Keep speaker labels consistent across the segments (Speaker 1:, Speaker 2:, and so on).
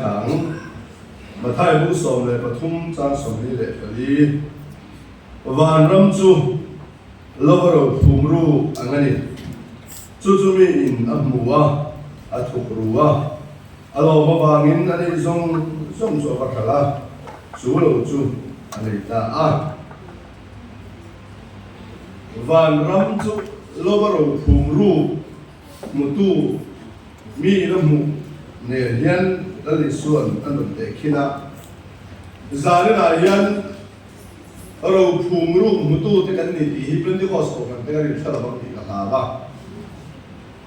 Speaker 1: tháng mà thay bút sổ này và thung trang sổ này để phải đi và năm chu lâu rồi phum ru anh ấy chu chu mi in âm mùa thuộc rùa alo mà vàng in anh ấy dùng cho các là chú lâu chu anh ấy ta và năm chu lâu rồi phum ru một tu mi âm mù nè hiền đã lịch xuân anh đồng tế khi nào giờ này là hiền rồi phum ru một tu thì cái này thì bên đi hospital cái này sẽ là bằng gì là ba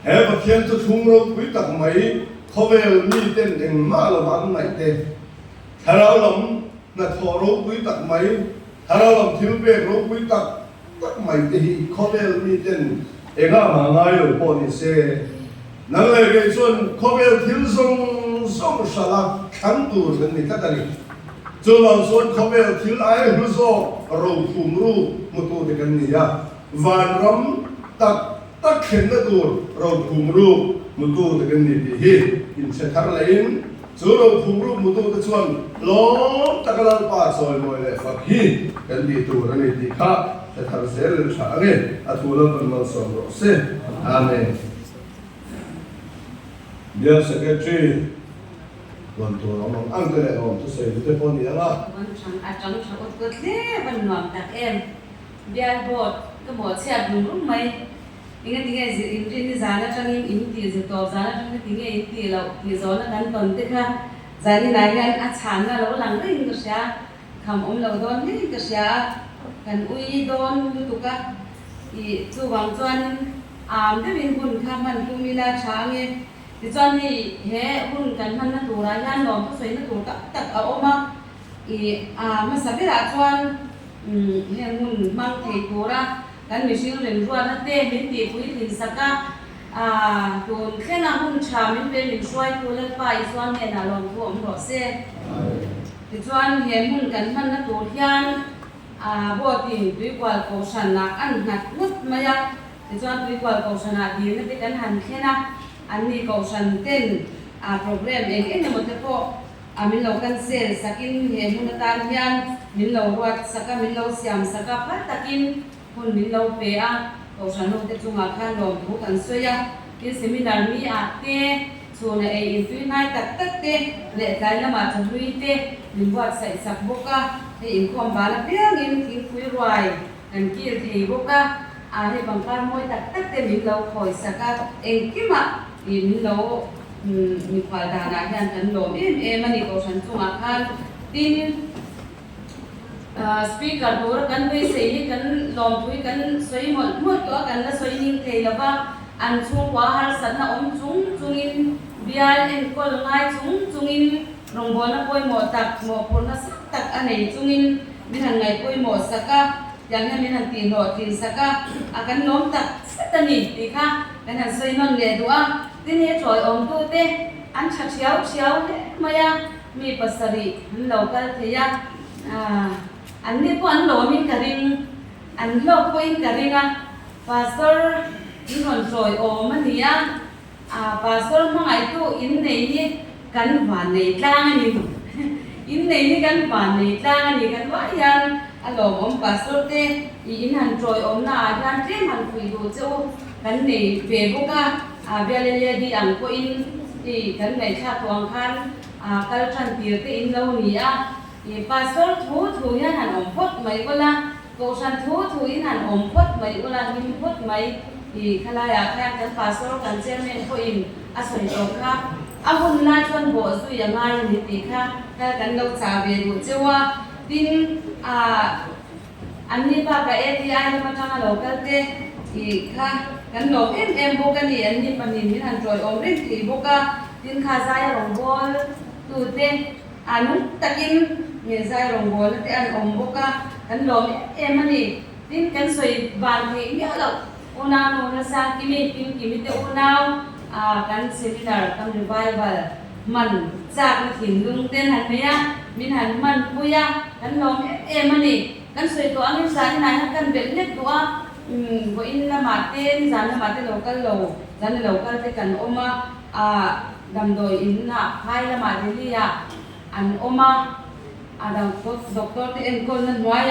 Speaker 1: hè và thiên cho phum ru quý tắc mấy không về mi tên em mà là bạn này tên thà đâu lắm là thọ ru quý tắc mấy thà đâu lắm thiếu về ru quý tắc mấy thì không về mi tên em mà ngay rồi bỏ đi xe nang lệ cái xuân không về thiếu sông sala khám tu rồi người ta đây cho lòng xuân không về thiếu ai hư so rồi phum ru một tu thì cái gì à và rắm tắc khen nó tu rồi phum ru một tu thì cái gì thì in sẽ thắng lên cho rồi phum ru một tu thì xuân lo tắc cái lần pa soi mồi lệ phật cái gì tu cái gì thì khác sẽ thắng sẽ lên sáng nghe thu lâm phần mong soi rồi sẽ amen. Dear Secretary,วันตัวน้องอังเกลองจะใส่ตัวพอนี้ละ
Speaker 2: วันฉันอาจารย์ฉันอดเกิดเล่วันหนวมตักเอ็มเบียร์บดก็บดเสียบรู้ไหมยังไงที่ไงอินทรีย์จานแล้วจังอินทีจะตอบจานแล้วจังที่ไงอินทีเราที่สอนแล้วกันตอนที่ค่ะจานนี้นายกันอาจารย์เราหลังก็อินก็เสียคำอมเราโดนนี่ก็เสียกันอุ้ยโดนอยู่ตุกะอีตัวบางจวนได้เป็นคนข้ามันกูมีลาช้างเงี้ยที่จวนนี่เฮ้หุ่นกันมันน่าตัวร้ายยันหลอมก็สวยน่าตัวตักเอาออกมามันสับไปละจวนเฮ้หุ่นมังเทตัวละกันมีชื่อเรียนรู้นั่นเต้เป็นตีคุยถึงสักการตัวแค่น่าหุ่นชามันเป็นหนึ่งช่วยตัวเล็กไปจวนเนี่ยน่าลองตัวมันรอเสียที่จวนเฮ้หุ่นกันมันน่าตัวยันบอดีด้วยกว่าโคชันนักอันนักนุดมายังที่จวนด้วยกว่าโคชันนักดีนั่นเป็นการหันแค่น่ะอันนี้ก็ฉันเต้นโปรแกรมเองเนี่ยมันจะพอมินเรากันเซลสักินเห็นมุนตานยันมินเราวัดสักมินเราเสียมสักพัดตะกินคนมินเราเปียก็ฉันเราจะจุงอาคารลมทุกันสวยที่เซมินาร์มีอาเต้ส่วนไอ้อินฟินายตักเต้เละใจละมาจะลุยเต้มินวัดใส่สักบกะให้อินความบาลเปียงินทิ้งคุยรวยกันกี่ทีบกะให้บางการมวยตักเต้มินเราคอยสักเองกี่มามินเรามีความด่านายันกันลมมันนี่ก็ฉันจุงอาคารทีนี้สปีกเกอร์ตัวกันไปเสียกันลมทุยกันสวยหมดตัวกันแล้วสวยนิ่งเทแล้วว่าอันช่วงว่าฮัลสันน่ะจุงอินเบียร์เอ็นก็ลงไงจุงอินลงบอลน่ะป่วยหมดตักหมดพลน่ะตักอันไหนจุงอินมีทางไงป่วยหมดสักก็อย่างนี้มีทางตีนหอดตีนสักก็อาการล้มตักสัตนิตีค่ะกันหันสวยนนเลยตัวทีนี้จอยองตัวเต้อันชักเชียวมายังมีปัสสรีเราก็เทียอันนี้พวกอันโหลมินกระดิ่งอันโลกพวกอินกระดิ่งพาสเตอร์อินคนจอยโอมันเนี่ยพาสเตอร์มั่งไอ้ตัวอินนี่กันหวานในกลางนี่อินนี่กันหวานในกลางนี่กันว่ายังอันโหลมพาสเตอร์เต้อินหันจอยอมน่าดันเต้มันคุยดูเจ้ากันนี่เฟซบุ๊กเบลเลียดีอังก็อินที่กันในชาติวังคันกัลชันตีร์ที่อินเราเนี่ยพาสเตอร์ทูยันหันอมพดไหมก็ละโกชันทูยันหันอมพดไหมก็ละมินพดไหมที่ขลายอาแค่กันพาสเตอร์กันเจมส์ก็อินอาศัยตรงค่ะหุ่นลายชวนบ่สุยง่ายนิดเดียวค่ะกันเราจ่าเวรุเจ้าว่าดินอันนี้ป้ากับที่อันนี้มาทำเราก็เต้ที่ค่ะกันหลงโบกันนี่อันนี้มันนี่มีทันจอยอมริที่โบกันดินข้าใจลงบอลตูเต้นุตะกินมีใจลงบอลแต่อันอมโบกันหลงมันนี่ดินกันสวยบานที่มีอะไรอุณาโนนสังกิมิเตอุณากันเซมินาร์กันรีไวเวลมันจากถิ่นลุงเต้นหันเมียมินหันมันปุยกันหลงมันนี่กันสวยตัวอันนี้สายไหนกันเป็นเล็กตัวก็อินละมาเต้นจานละมาเต้นโลกัลเต้กันออกมา đầm đồi in hai là mà thế đi anh oma đầm doctor thì em con nên nói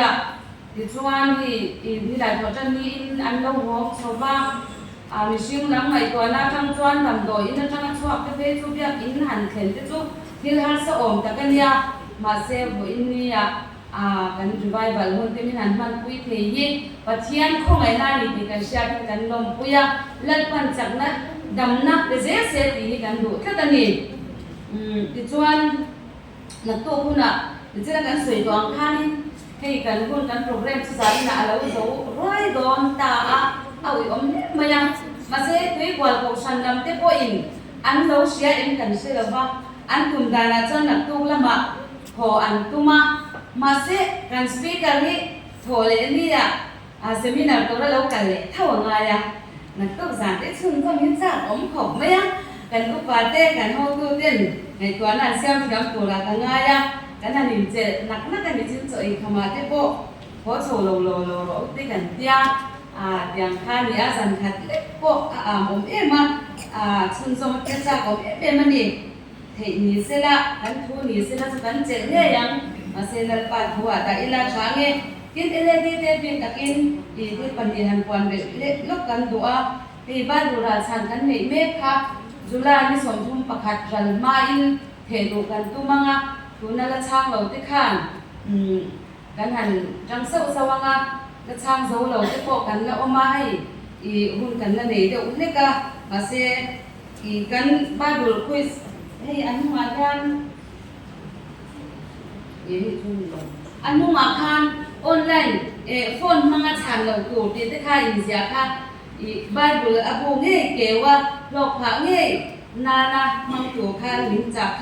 Speaker 2: thì chuan thì lại thọ chân đi in anh lâu hộp số ba mình siêu nắng ngày tuần trong chuan đầm đồi in trong chuột cái về chú biết in hẳn khen cái chú thì hắn sẽ ổn cả cái nia mà xe với in đi cái revival hơn cái mình hẳn man quý thế gì và thiên không ngày nay thì cái xe cái lồng quý lần quan trọng là đầm nắp cái dễ xe thì cái đủ cái tên gì thì chuan là tôi cũng thì chỉ là cái sợi đoàn khăn hay cái program sẽ ra là lâu dấu rồi đón ta mà sẽ thấy qua cuộc sống làm thế có in anh lâu xe em cần sẽ là anh cùng đàn là cho nạp tu là họ anh tu mà sẽ cần speaker đi thổi lên đi seminar tôi đã lâu cả lệ thâu ngay nạp tu giảng cái chương không những dạng ống khổng mấy cần lúc vào tê cần hô tu tiền ngày tuần là xem thì đám tuổi là cả ngay cái này nhìn dễ nặng cái này chính sợi không mà cái bộ có sổ lồ tê cần tia tiếng khan thì dần khát cái bộ một em xuân xong cái sao có em mà nè thì ní sẽ là cái thu ní sẽ là cái dễ nghe yang mà sẽ là bạn thu tại là sáng nghe cái đây đi đây bên các in thì cái phần tiền hàng quan về lúc cần đủ thì ba đủ là sản cái này mép khác dù là như sống chung bạc hạt rần mai thể đủ cần tu mang tu na là trang lầu tích hàn cái hàn trăng sâu cái trang dấu lầu tích bộ cần là ôm ai hôn cần là để đậu hết cả mà sẽ cái ba đủ quiz hay anh hòa gan anh mua mà khan online phone mang trang lầu tủ thì tích hai gì cả Bible abu nghe kêu lộc hạ nghe na mang tủ khan lính chặt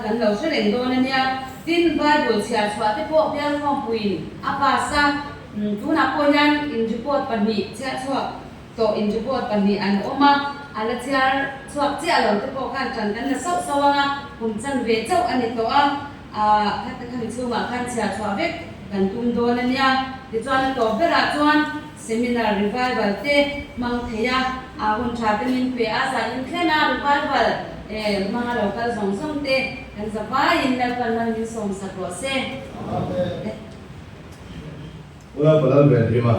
Speaker 2: gần đầu số đèn đô nên nha tin Bible chia sẻ cái bộ bia phong quỳnh sa tu na po yan in report pani chia sẻ to in report pani an oma ala chia sẻ lo cái bộ khan cần là sâu cùng chân về châu anh ấy to cái chu mà khan chia sẻ với gần tum đô nên nha thì cho nên to về ra cho seminar revival te mang theya hun tha temin pe asa in khena revival mga local song te kan sapa in la kan man song sa ko se
Speaker 1: ula palal ve hima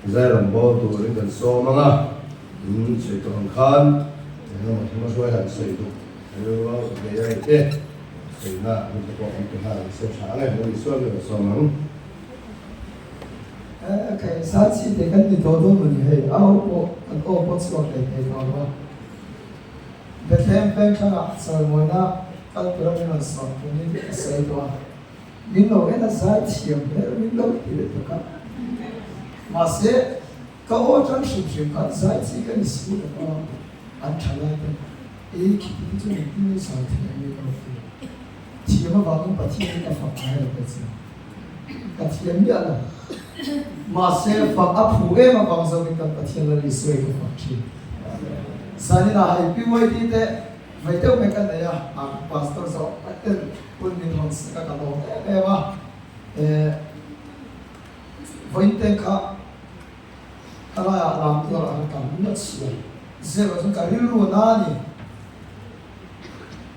Speaker 1: zai ram bo tu ring kan so manga sei to khan no ma so han sei tu ayo ve ai te sei na ni ko on te ha se cha le mo so le so mang
Speaker 3: cái giá trị để cái gì đó mình hay áo bộ cái ô bộ số để hay đó mà để thêm bên trong rồi mọi na cái program nó xong thì mình sẽ đó mình nói cái giá trị mình nói thì được cả mà sẽ cái ô trong sự cái giá trị cái sự đó anh trả lại cái ý khi chúng mình sao thì mình nói thì mà vào những bài thi nó phải hay là cái gì cái gì đó là mà sẽ phật áp phụ em mà bằng dòng cái tập thiên là lịch sử của phật chi, sau này là hay bị quay đi thế, vậy đâu mấy cái này pastor sao, cái quân民同事cái đó em vậy thế cái là làm cho là cảm nhận gì, giờ là chúng cái lưu na đi,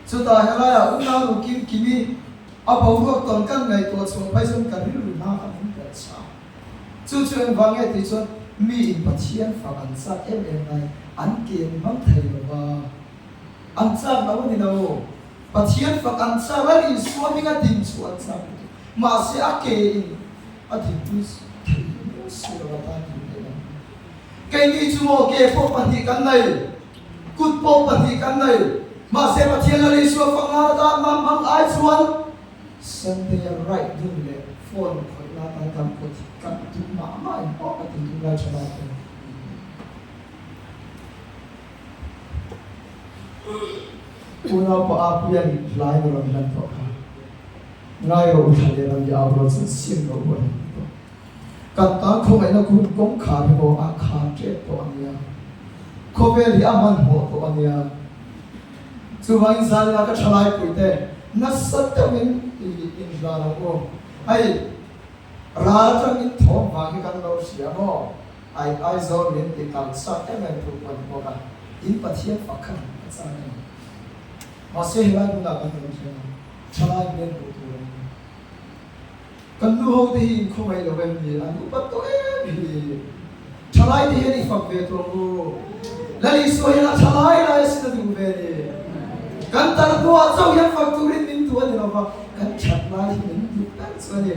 Speaker 3: chúng ta hay là ông nào cũng kimi, bảo vợ toàn cái này tôi sống phải chúng cái lưu na cái cũng rất sao. Chú chuyện vang nghe thì cho mi bát thiên phật ăn sát em này ăn kiên mang thầy và ăn sát đâu đi đâu bát thiên phật ăn sát là đi xuống mình cái tìm xuống ăn sát mà sẽ ăn kiên ăn thì thầy nó sẽ là ta tìm đấy cái gì chú mua cái bộ bát thiên cái này cút bộ bát thiên cái này mà sẽ bát thiên là đi xuống phật ăn ta mang ai xuống Sunday right đúng lệ phone khỏi là ta cầm cái cái thứ mà anh bỏ cái thứ này cho nó una pa apian lai ro lan to ngai ro thale ram ya ro sin ro bo kan ta không ai nó cũng công khá thì bo a kha tre to ania ko ve li aman ho to ania chu wang san la ka thalai pui te na sat ta min in la la ko ai ra ta min tho ma ki kan lo sia mo ai zo min ti kan sa em en tu kon bo ka in pathian fakhan mà sẽ hiện cũng đã cần được chứ cho lại bên của tôi cần lưu hậu thì không phải là bên gì anh cũng bắt tôi thì cho lại thì đi phật về tôi lại số hiện là cho lại là xin được về đi cần ta mua sau hiện phật tôi đến mình tôi thì nó phật cần chặt lại thì mình được cần số đi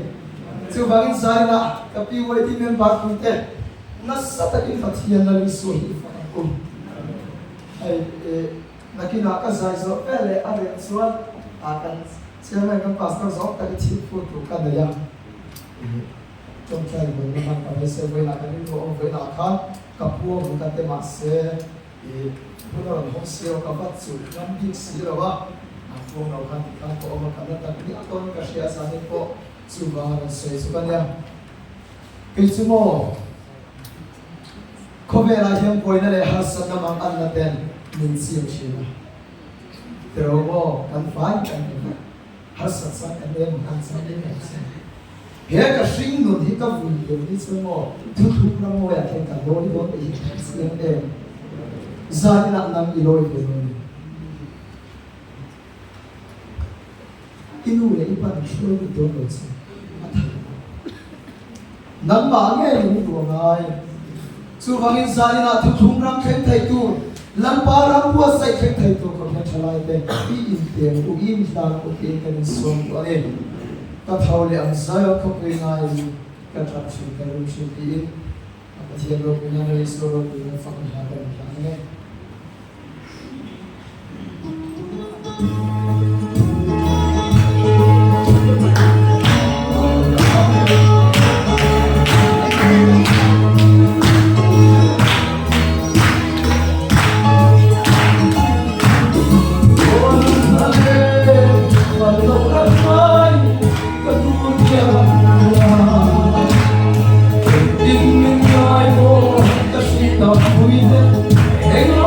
Speaker 3: chứ bằng sai là cái biểu vậy thì mình bắt cũng thế nó sát cái phật hiện là số hiện phật cũng hay nakina ka zai zo pele are suan akan siapa yang pastor zo tadi cipu tu kan dia trong trai mình mà có thể sẽ về lại cái điều ông về lại khác cặp vua cũng cần tem sẽ thì bữa đó hôm sau các bạn chụp năm big xí rồi ba vua nào khác thì khác có ông cần đặt cái tôn cái gì sang thì có chụp vào rồi sẽ chụp cái này cái chụp mò không về lại hiện coi này là sản phẩm ăn là tên mình siêu siêu terus mo kan fine kan har sản phẩm em kan sản phẩm em he ka sing no hi ka vui de ni so mo thu thu na mo ya ken ka lo ni do te hi em za ni na nam i loi de no inu le ipa ni shlo ni do no se nam ma nge ni do ngai chu wangin za ni na thu thu ram khen thai tu lampa ram bua sai khen thai tu ko na chalai te i in te u im ta ko te kan som ko ne ta thau le ang sa yo ko pe ngai ka tra chi ka ru chi ti in ka thian ro nya le so ro ti na fa ha ka ne
Speaker 4: Hãy subscribe cho kênh Ghiền Mì Gõ để không bỏ lỡ những video hấp dẫn.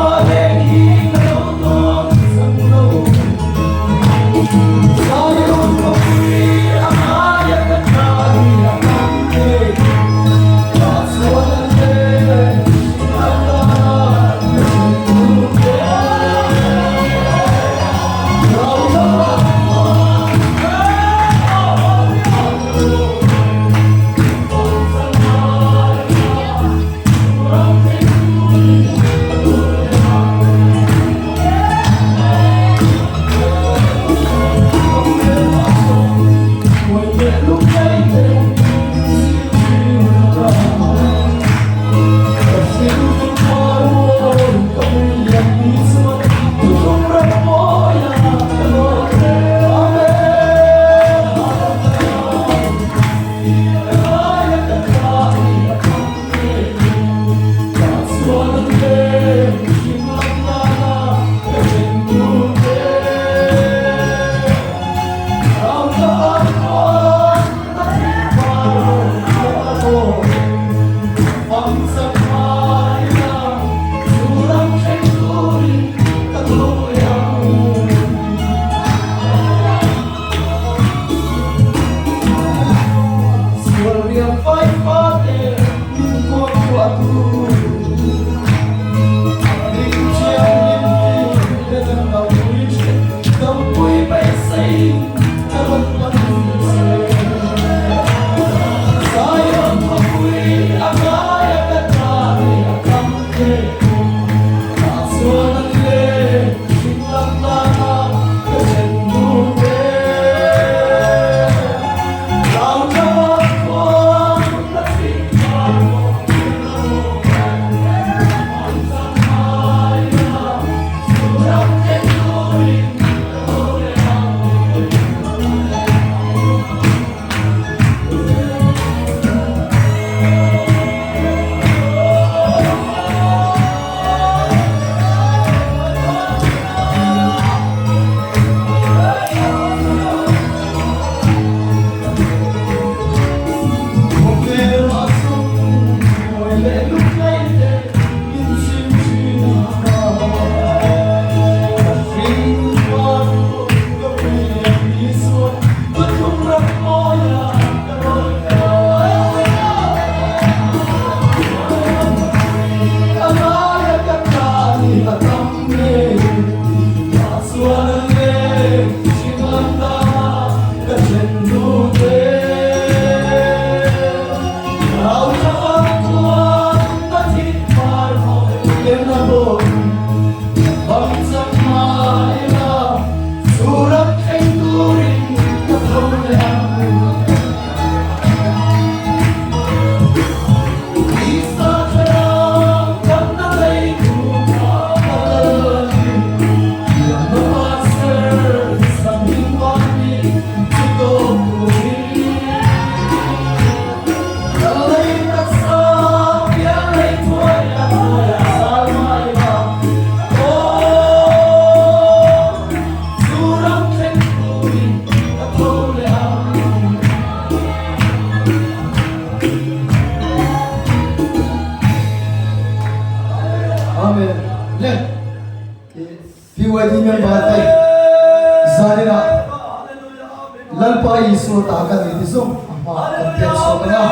Speaker 3: lalpa isu takan itu sum apa konten somena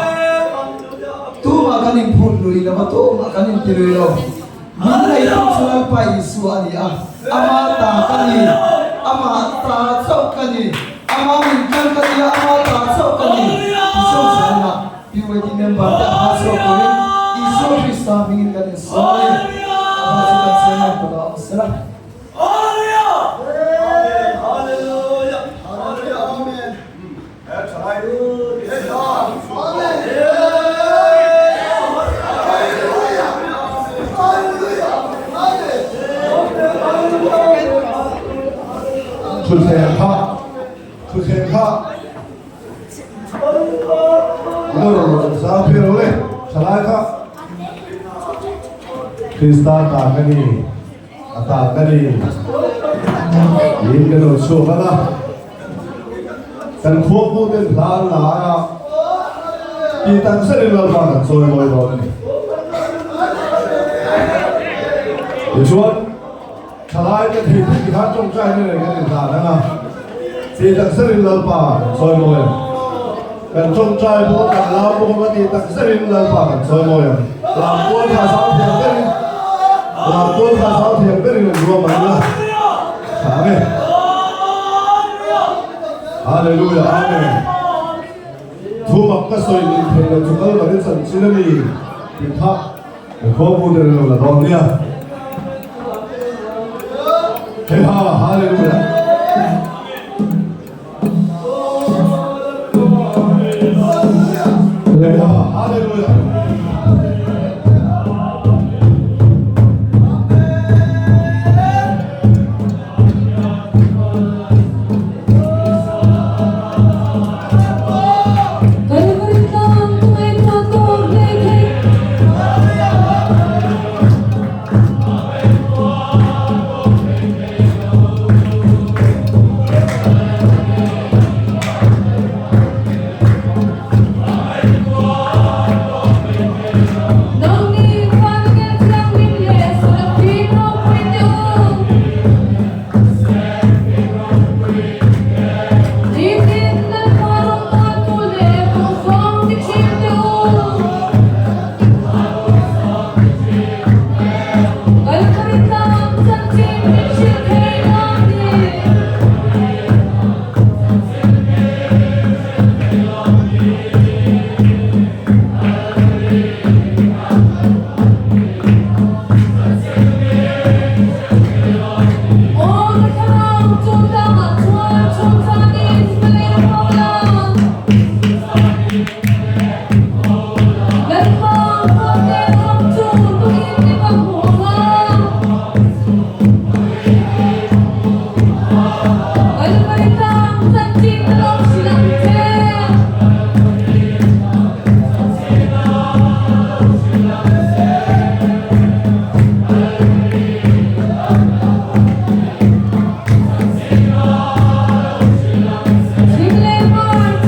Speaker 3: tu makanin pun lui lama tu makanin tilui lo mana itu lalpa isu ani ama takani ama ta sokani ama minkan kani ama ta sokani isu sana PYD member ta sokani isu Krista mingin kani sorry apa sudah sana pada serah
Speaker 1: 出现他，出现他，啥皮肉嘞？啥来他？Krista takani, atakani, ini kan usul mana? Dan kuat dan pelan lah, kita sering lakukan soal soal ini. Jual, kalau kita kita congcai ni kan kita na, kita sering lakukan soal soal. Dan congcai bukan lalu bukan kita sering lakukan soal soal. Lakukan pasal yang beri, lakukan pasal yang beri dua mana? Amin. Haleluya, amin. Tumak kasoi ni pernah tukar beri sanjilami kita kau muda lelah dunia. Hei, haleluya. Hei, haleluya.
Speaker 4: Himlen var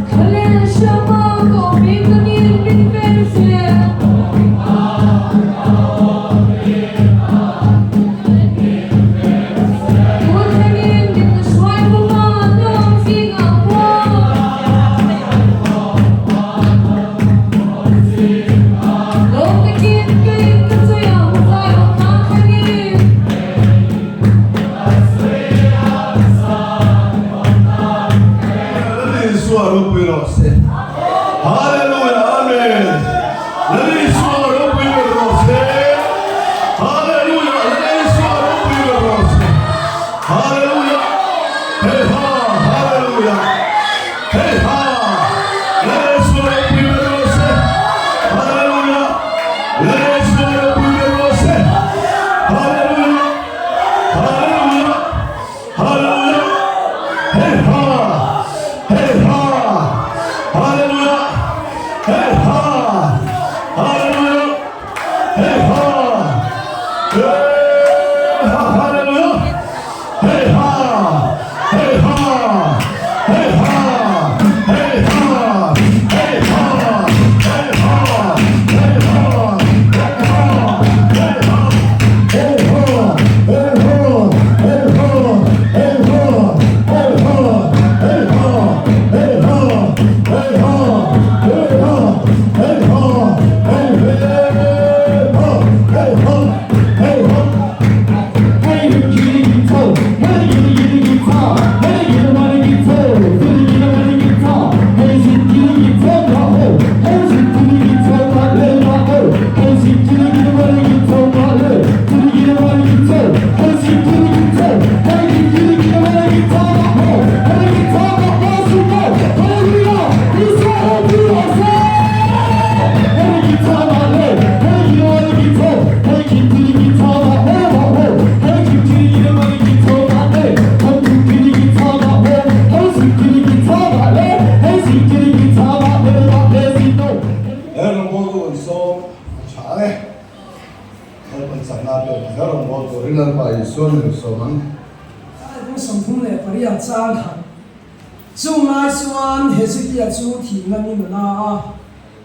Speaker 4: Kalian siapa kau bingung ini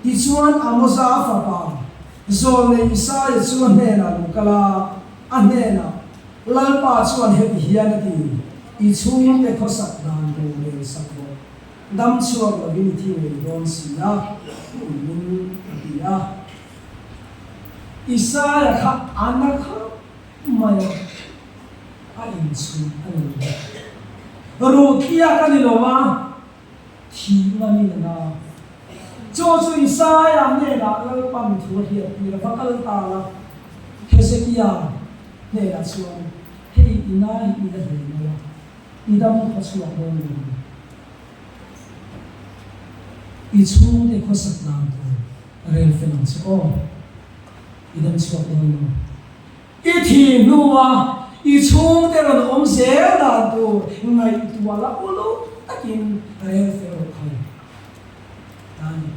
Speaker 4: Ichuan Amosa Fapa, Zone Isaiah Chuanena, Lukala, Anena, Lalpa Chuan Heavy Hianati, Ichun the Cossack Nando, Sako, Dam Chuan Ability, Don Sina, Dia Isaiah Anaka, Maya, Ainsu, Rukia Kanilova, Timanina. Cho Isaiah nela lalpam thua hiat ni la vakal tala Hezekiah nela chuan hei inai ida hei idam khachua bon I chung te khosak nam to rel fenang so idam chua bon I thi nuwa I chung te ron om se da to ngai tuala ulu takin rel fero khai tani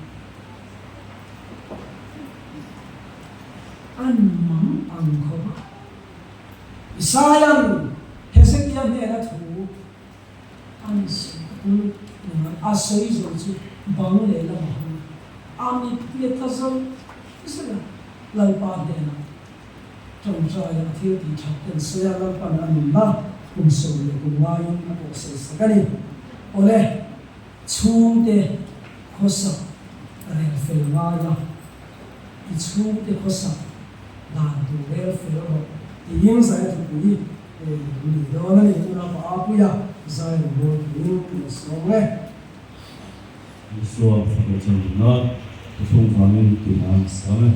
Speaker 4: Anmang angko Isaiah Hezekiah nela thu ansi asai zochu bang le la ami pietazam isla lalpa dena tongja ya thil ti chatten soya lalpa anma kumso le kumwayin na ose sagani ole chungde khosa rel felmaya I chungde khosa dan tu rel felo yin sai tu ni ni dona ni kuna pa apuya sai bo ni songe
Speaker 5: Yeshua Phật Thung Phạm Kỳ Nam Sớm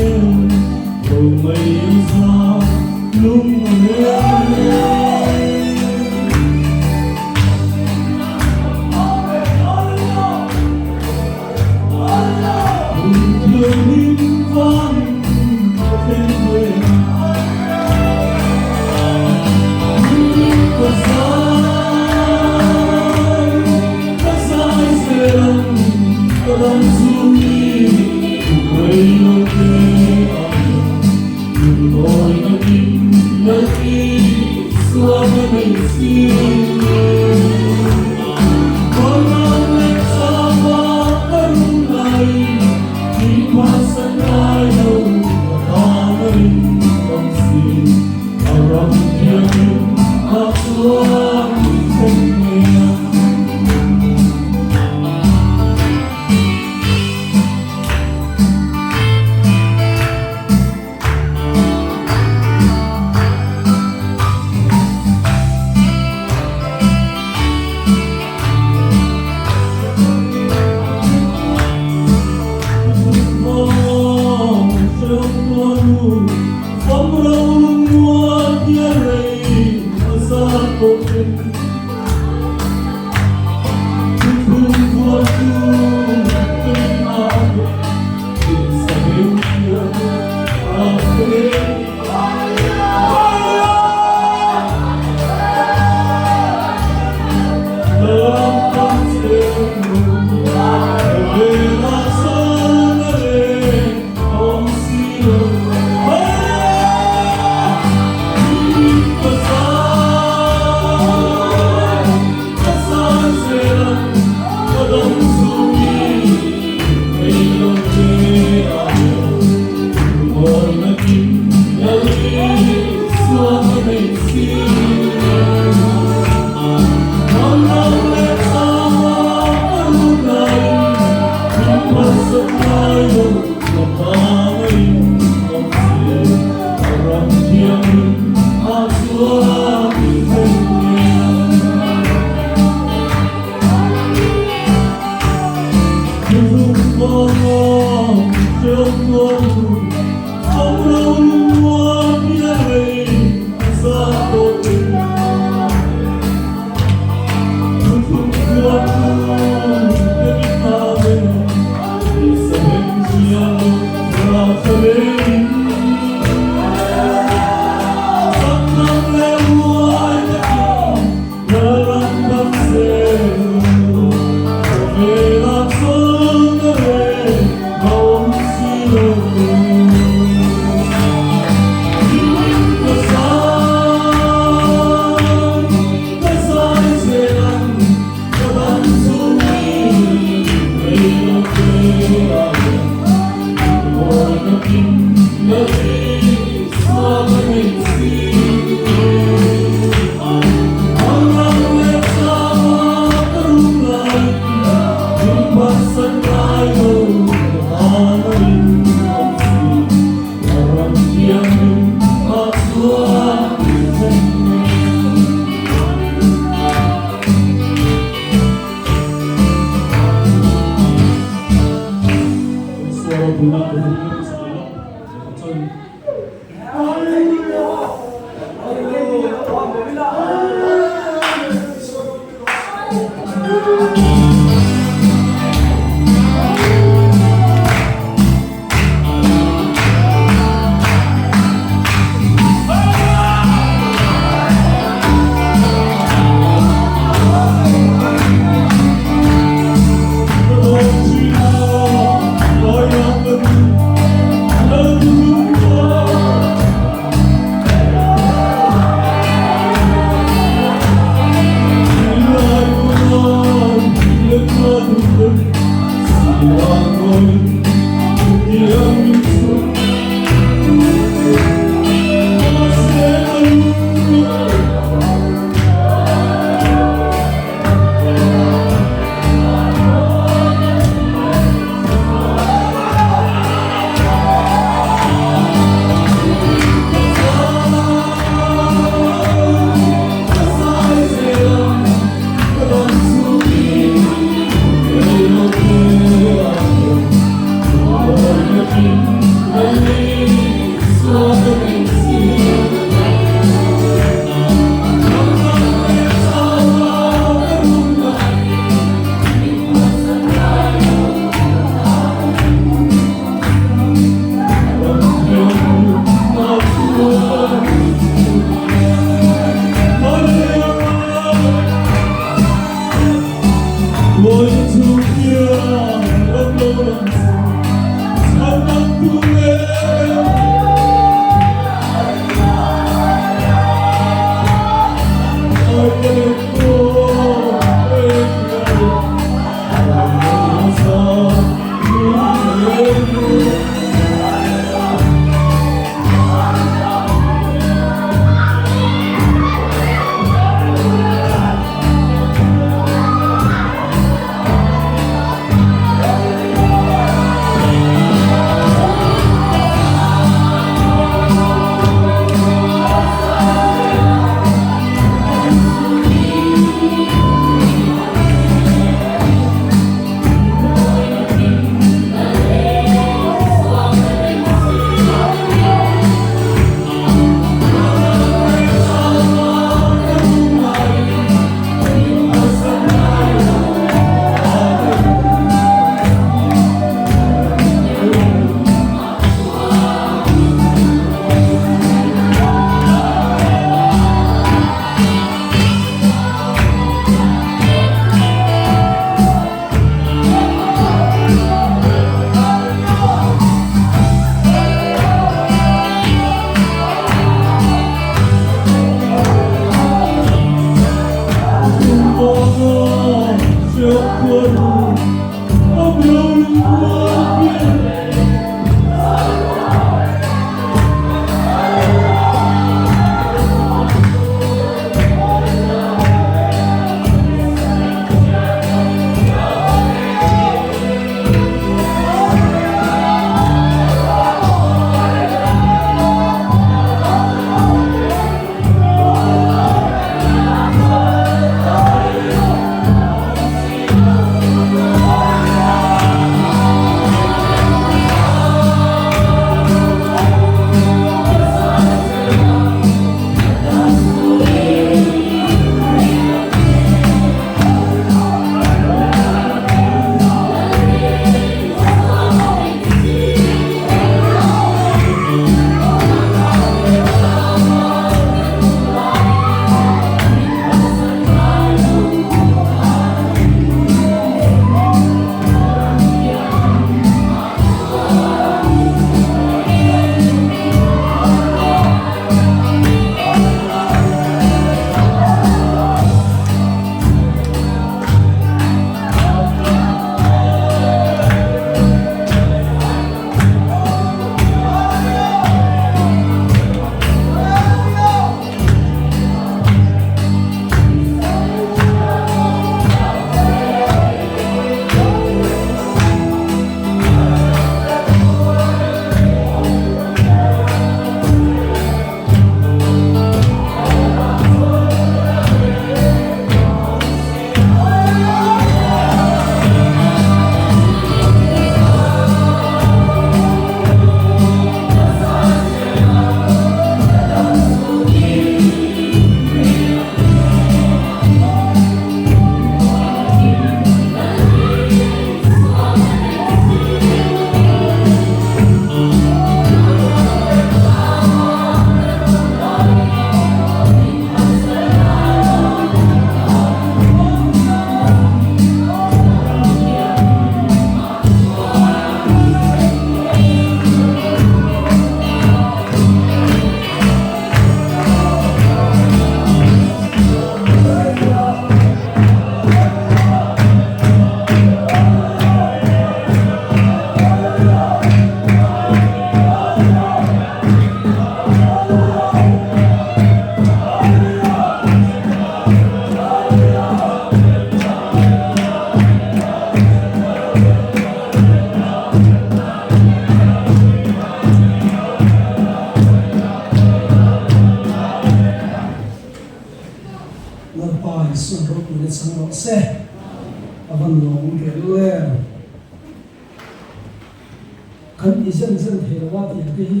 Speaker 4: kan izan zan therawa ti te hi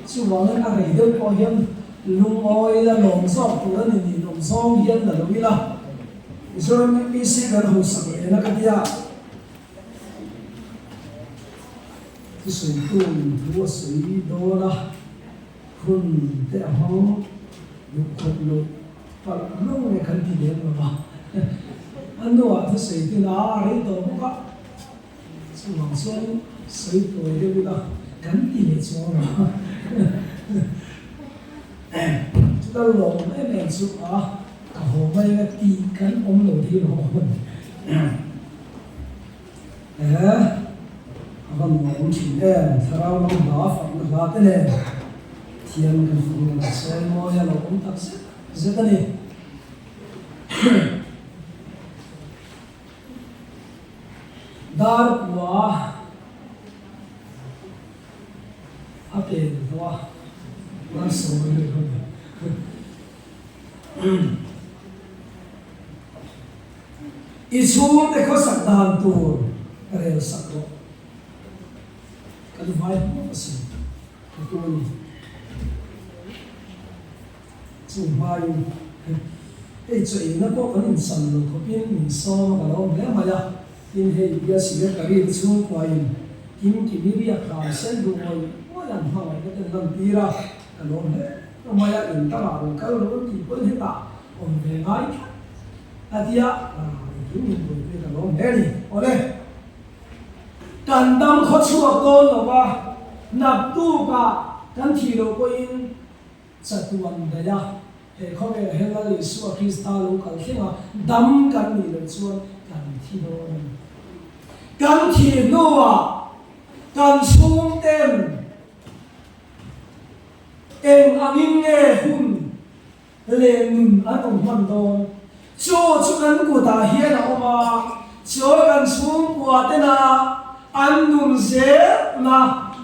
Speaker 4: chu wangan a rei deuh pawh hian lung awi la lawm zawk tur ani ni lawm zawng hian la lo ila Israel mi si kan ho sak ena ka tia ti sui tun tua sui do la kun te ho lu khot lu pal lu ne kan ti le ma ando a ti sui ti na rei do ka Suang suang soi tôi đây là gắn tỷ lệ cho nó. Chúng ta lồng mấy mẹ chụp à, cả hồ mấy cái tỷ cắn ống lỗ thì nó hồn. Còn một chuyện em, thao nó đá phẳng nó đá thế này, thiên cái phẳng nó sẽ mua nhà nó cũng thật sự rất là đi. Dar quá, áp lực quá, nó sôi rồi không? Ít xuống để có sẵn đàn tour, cái này sẵn rồi. Cái vai nó sẽ cái tour này, chụp vai cái chuyện nó có cái hình sẵn rồi, có cái hình so mà nó không mà ya. In he ya siya kari chung kwain kim ki biya ka sen du moi walan ha wa ka tan tira kalon he no maya in ta ba ka ro ti ko he ta on ve ngai atia ki min du pe kalon he ni ole kan dam kho chu don lo ba nap tu ka kan thi lo ko in chatuan da ya he kho ve he la li su krista lo kal thinga dam kan ni lo chuan kan thi loกันทีนัวกันสูงเต็มเอ็งอันนี้เงี้ยหุ่นเลนุนอันตรงมันโดนโจชุกันกูตาเฮียนออกมาโจกันสูงกว่าเต้นะอันนุนเสียนะ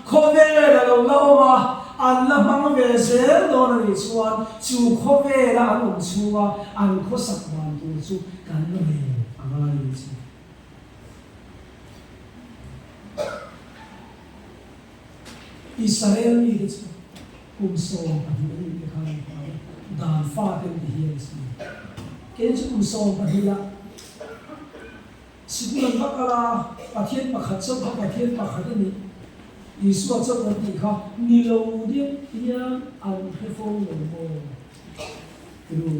Speaker 4: โคเวละลงละออกมาอันละมังเวเสียโดนนี่ชวนจูโคเวละอันนุนชัวอันโคสักวันตัวจูกันเลยอะไรจูอิสราเอลนี่ก็จะกุมโซมปฏิบัติการดานฟ้าเป็นที่เฮียสิเกณฑ์จะกุมโซมปฏิบัติสิ่งนั้นก็คือประเทศประคัตชอบประเทศประคัตนี้อิสราเอลปฏิเขานิโรธยังอันเพื่อฟงลงโบดู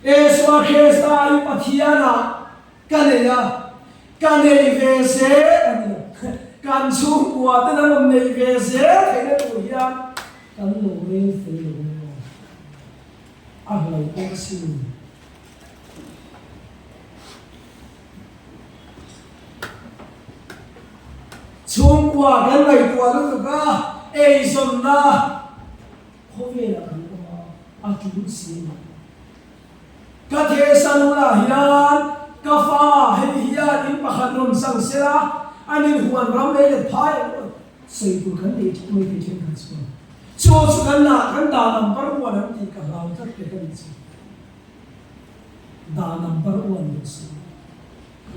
Speaker 4: เอสวาเคสตาอิปฏิยานะกันเลยนะกันเลยเวเซการชูหัวแต่นั้นมันในเวเซ่ที่นั่นตัวอย่างการลงเรียนฝึกลงอะไรก็สิ่งชูหัวกันในตัวนั้นก็เอซอนนะเขาเวลากันก็มาอากิบุษีก็เทสันุระฮิยานก็ฟ้าเฮียนอินปะขันนนสังเสระ อันนี้หัวเราไม่ได้พายสิ่งที่กันดีไม่ได้เช่นกันสิโจชุกันหน้ากันดานำปรวันนั้นที่กับเราทักเกิดสิดานำปรวันนี้สิ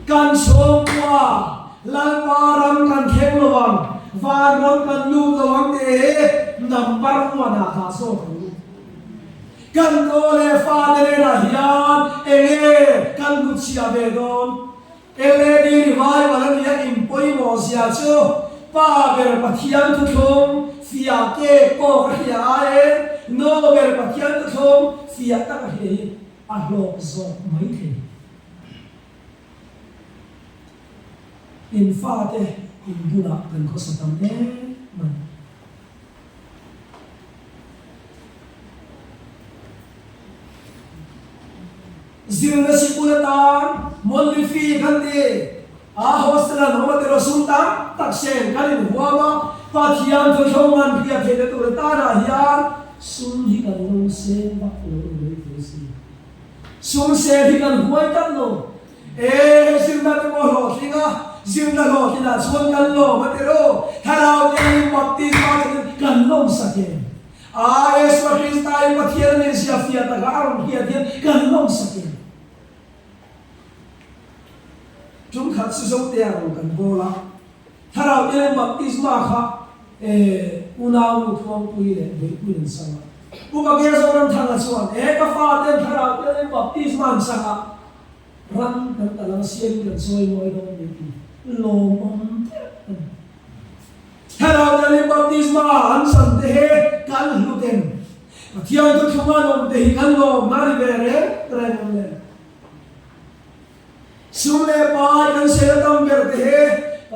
Speaker 4: กันชมว่าลังวารังกันเข้มระวังวารังกันลูระวังเอ๋นำปรวันอาคาโซ่กันโตเลฟ้าเดเรนาฮิยานเอ๋กันกุชิอาเบดอนเอเลดีรีไวล์วันนี้อิมพอยมอสยาโชป้าเบอร์ปัทยันทุกคนเสียเก้โก้กระยาเอโนเบอร์ปัทยันทุกคนเสียตั้งเฮอัลโลซอไม่เทอินฟาเตอินบุระเป็นข้อสำคัญมันZil na si Kulatan, Monlifi kandi, hostel na naman tiro sultan, taksen kalin huwama, patiyan to showman piya pwede to retana hiyan, sunhi kan nung sen baklo ulit isi. Sunse di kan huway kan no, zil na timo tinga, zil na lo tina, sun kan lo matiro, haraw niya yung baptisma kan nung sakin. Yesus Kristus ay patiyan ni siya fiya tagarong hiya diyan kan nung sakin. chúng khát sử dụng tiền của cần vô lắm, thà nào như là baptisma khác, unau nu thuang tui để với quyền sang, ubagia zoram thang asuan, các pha tiền thà nào như là baptisma sang, răng cần talang siêng cần soi môi đâu để lom om, thà nào như là baptisma anh sang thế kan luten, thiang tu thuma lom thế kan lom nari bere tren lên. Sumle pai kan se tam ber te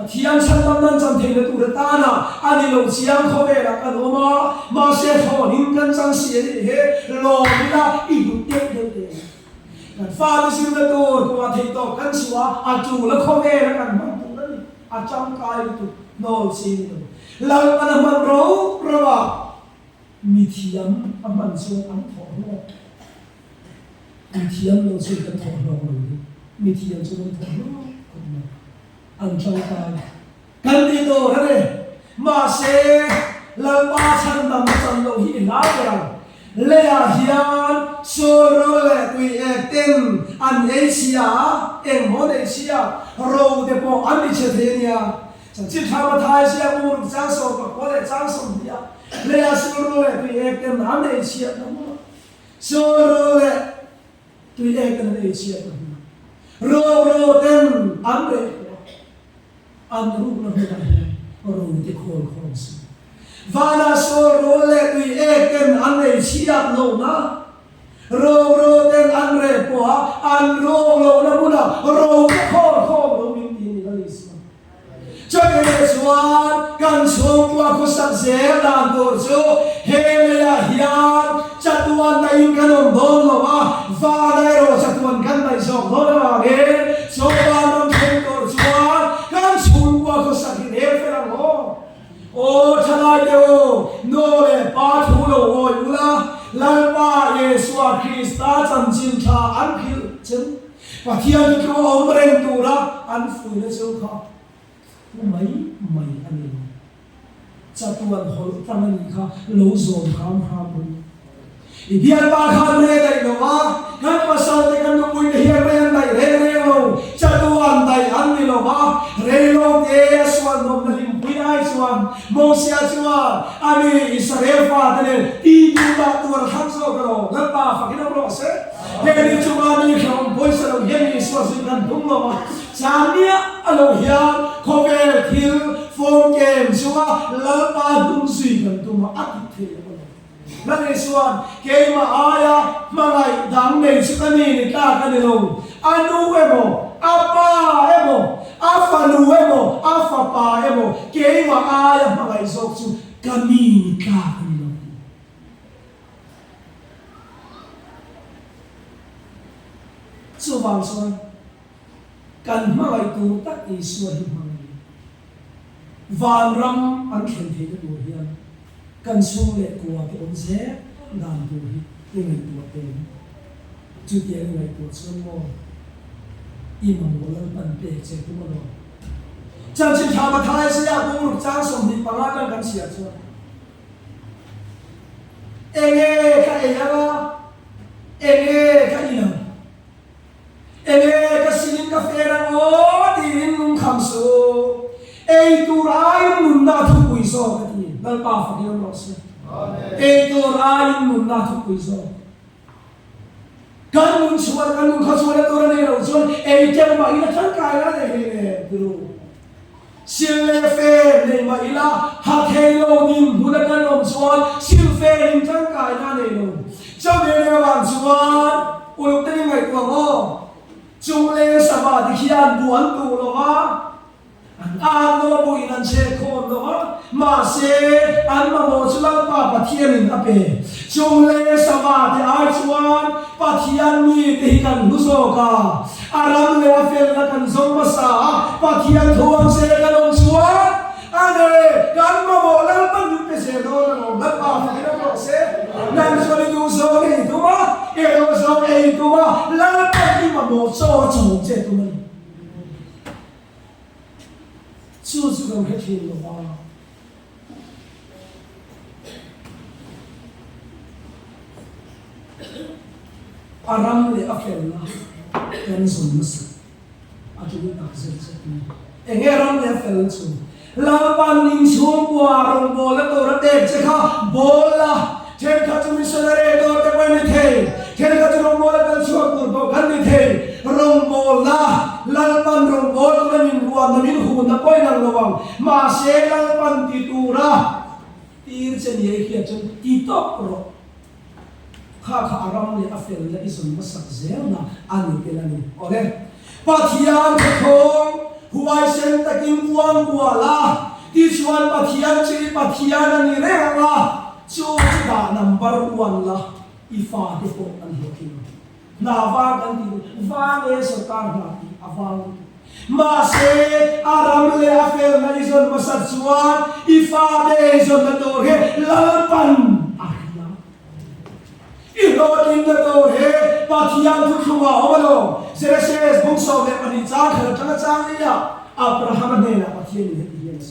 Speaker 4: Thiam san nam nan jam thei na tu ra ta na ani lo chiang kho ve ra ka no ma se tho ning kan sang si he lo ni la I du te te kan fa lu sim na tu ko thei to kan suwa a chu la kho ve ra kan ma tu na ni a cham kai tu no si ni la an man ro wa mi thiam a man so an tho no mi thiam lo so kan tho no mi thiam so kan tho no anh trong tay cần đi đồ thế này mà sẽ là 300 năm trăm đầu hiện lá rằng lê hiền số rồi tùy tên anh Asia em muốn Asia rồi để bỏ anh đi chơi thế nhá chẳng chỉ tham thái Asia muốn trang sổ và có thể trang sổ nhá lê số rồi tùy tên anh Asia đó số rồi tùy tên Asia rồi tên anh anh rút nó ra rồi thì khôn khôn sự và là số rồi tùy em anh này chia lâu na rồi tên anh này bỏ anh rồi lâu na muốn là rồi khôn khôn rồi mình tin là lý do cho nên là cần sống qua cuộc sống dễ làm đồ cho hệ là hiền chặt tuan tay cái nón đón nó và đây rồi chặt tuan cái tay sòng nó là cái số ba năm thêm đồ cho qua có sắc thì đẹp phải không? Ô thay cho nó là ba thủ lô ngồi ula là ba Giêsu Christ chân chính cha anh hiểu chân và khi anh kêu ông rèn tu ra anh phơi nó sâu khó mấy anh em cha tuan hồi tăng anh khá lâu rồi khám bún Ibian ba khám này đây đâu á ngắt pa sao đây kan nung ini hian ren dai re lo chatuan dai an ni lo ba re lo ke swan nom na lim pui ai swan mo sia chua ani Israel fa de ti du ba tu ar kham so ko ngat pa fa ki lo se ye ni chuma ni kham boi sa lo ye ni swa sin kan dum lo ba chamia alo hian ko ve thil phone game chua la pa dum si kan tu ma at theนั่นในส่วนเกมาอายะมาไงดังในสุดนี้นี่กล้ากันเลยลงอานูเอโมอาปาเอโมอาฟานูเอโมอาฟาปาเอโมเกมาอายะมาไงสกสุกันนี่กล้ากันเลยลงส่วนบางส่วนกันมาไงตัวตักอีส่วนที่มาไงวานรำอันเข็นเทตัวเฮียกันสู้เล็กกว่าที่องเซ่ดานตัวที่ไม่ตัวเต็มจุดเดียวไม่ตัวส่วนโมอีมันโมลันปันเปเจตุมันโมจังจิตธรรมทายเสียกูรู้จังสมดิปังอากันเสียส่วนเองก็เองละเองก็อีนังเองก็สิลินกาแฟนังโอ้ดีนุ่งคำสูเอตัวร้ายนุ่นน่าทุกวิโซกันทีนั่นป่าฝักยังรอเสียเอตัวร้ายนุ่นน่าทุกวิโซกันนุ่นชวนกันนุ่นเขาชวนตัวนี้เราชวนเอเจ้ามาอีละทั้งกายแล้วเนี่ยดูซิลเลเฟเนี่ยมาอีละฮักเฮโลนิมบุญกันลมชวนซิลเฟนิมทั้งกายนั่นเองเจ้าเนี่ยวันชวนอุลุตันยังไงตัวก็จงเลสบายที่ขี้อันบวนตัวหรอวะอันโนบุยนันเชโคนโนมาเซอันมาโมชลังปาปะเทียนินอเปจงเลสมาที่อาชวนปะเทียนมีที่กันลุโซกาอารัมเลอเฟลนักันซงมาสาปะเทียนทวงเซกันลงชวนอันเดกันมาโมลังปันยุเปเซโดนลงนับปาฟินับเซนันชวนดูโซเอตัวเอโดโซเอตัวลังปันที่มาโมโซจงเจตุมันสู้กันให้ทีมว่าอารามเลยอัฟเฟลนะกันสมมติอาจจะมีตักเสียสักนิดเองอารามเลยอัฟเฟลสูลาปันนิมช่วงกว่าลงบอลตัวระเด็กจะข้าบอลละเทนข้าจะมีเสน่ห์ตัวแต่ไม่เทเทนข้าจะลงบอลกันช่วงตัวบอกกันไม่เทลงบอลละลาปันลงบอลตัวนี้รวมนั้นมีหูนับไปนั่งระวังมาเชลาปันติตูระตีร์เจนี่เขียนจนตีตอกรอข้าอารามเลยอัฟเฟลและอิสมมาสักเซลนะอันนี้เป็นอันนี้โอเคปัทยานทอง huai sen takin kuang kuala ti chuan pathian chi pathian ani renga chu da number 1 la ifa de ko an hokin na va kan ti va ne sarkar na ti awang ma se aram le afel na izon masat chuan ifa de izon na to he lalpan ahia irotin na to he pathian thu thunga homalo Zereses bung so le pani cha khar tanga chang ya Abraham ne na pathian ne ti yes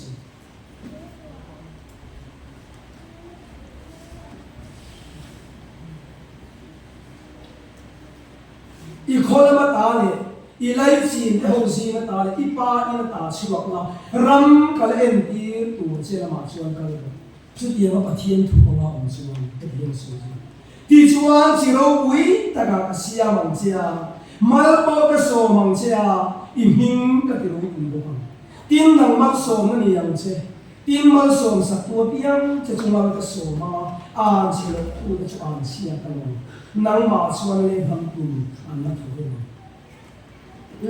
Speaker 4: I kholama ta le I lai chin te ho si na ta le I pa I na ta chuak la ram kal en ti tu che la ma chuan kal chu ti ma pathian thu ko ma om chuan te bien so ti chuan chi ro pui ta ka sia mang chia mal po ka so mang chia I hing ka ti ro pui bo tin nang mak so na ni yang che tin mal so sa tu piang che chuang ka so ma a chi ro tu ka chuan sia ka lo nang ma chuan le bang tu an na thu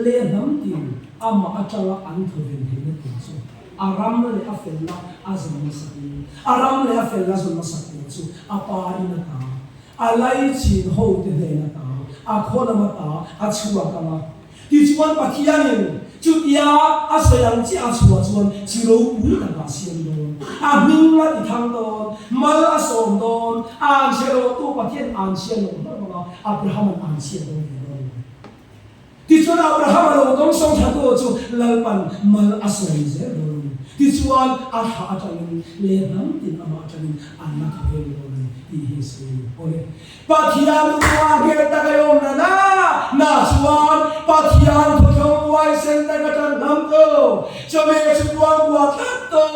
Speaker 4: le bang tin ama achawa an thu ven he ne tu so aram le afel la azam masaki aram le afel la zo masaki chu apa ina ta alai chin ho te de na ta a khona ma ta a chuwa ka ma ti chuan pathian chu tia a sayang chi a chuwa chuan chi ro pu ta ka sian do a ming ma ti thang do mal a som don a chero tu pathian an sian lo ma Abraham an sian do ti chuan Abraham lo dong song tha do chu lalpan mal a som ze do ti chuan a tha atang le nam tin ama atang an na the do I his ole pathian wa ge ta ga yom na chuan pathian tho thong wai sen ta ka tan nam to chome chu wa tat to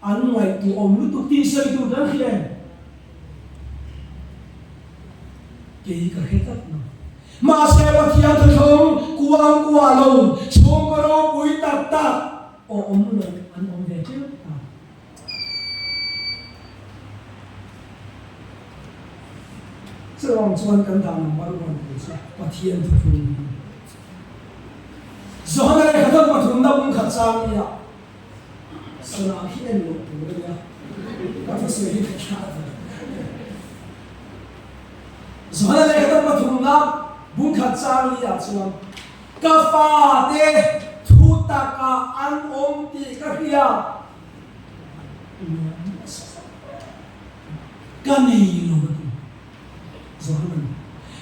Speaker 4: an ngai tu om lu tu ti se tu dan khien ke ka khetat na ma se pathian tho thong kuang kwa lo chong ko ro pui tat ta o om lu an om ve che这往专跟他们玩玩不是，把天都封。所以呢，可能把同那不可张呀，是哪片路不的呀？那不是一个啥子？所以呢，可能把同那不可张呀，是吧？个发的土大个安翁的个呀，个你了。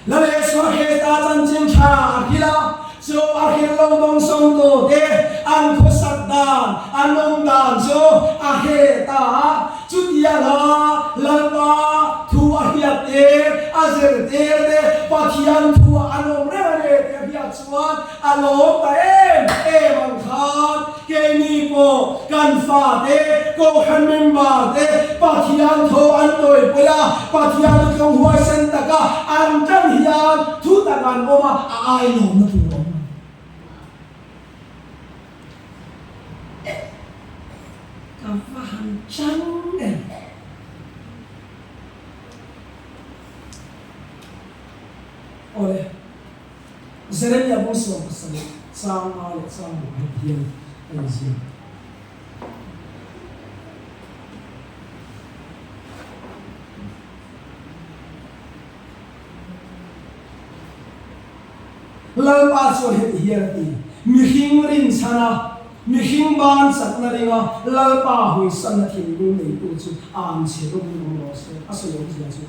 Speaker 4: la le so he ta chan chen tha khila so a he lo dong song to de an kho sat dan an long dan so a he ta chu dia la la pa thu a hiat te a zer te de pathian thu an om re re te bia chuan a lo ta em ang khan ke ni po kan fa te ko khan member te pathian tho an toi poya pathian kong huai sen ta ka an tan hian thu ta kan oma a ai lo na tu lo ka fa han chang ne ole Jeremia bo so pasal sang ale sang hian ai si lal pa so he hian ti mi hing rin sana mi hing ban sat na ringa lal pa hui san na thin lu nei tu chu an che ro lu lo se aso yo ji chu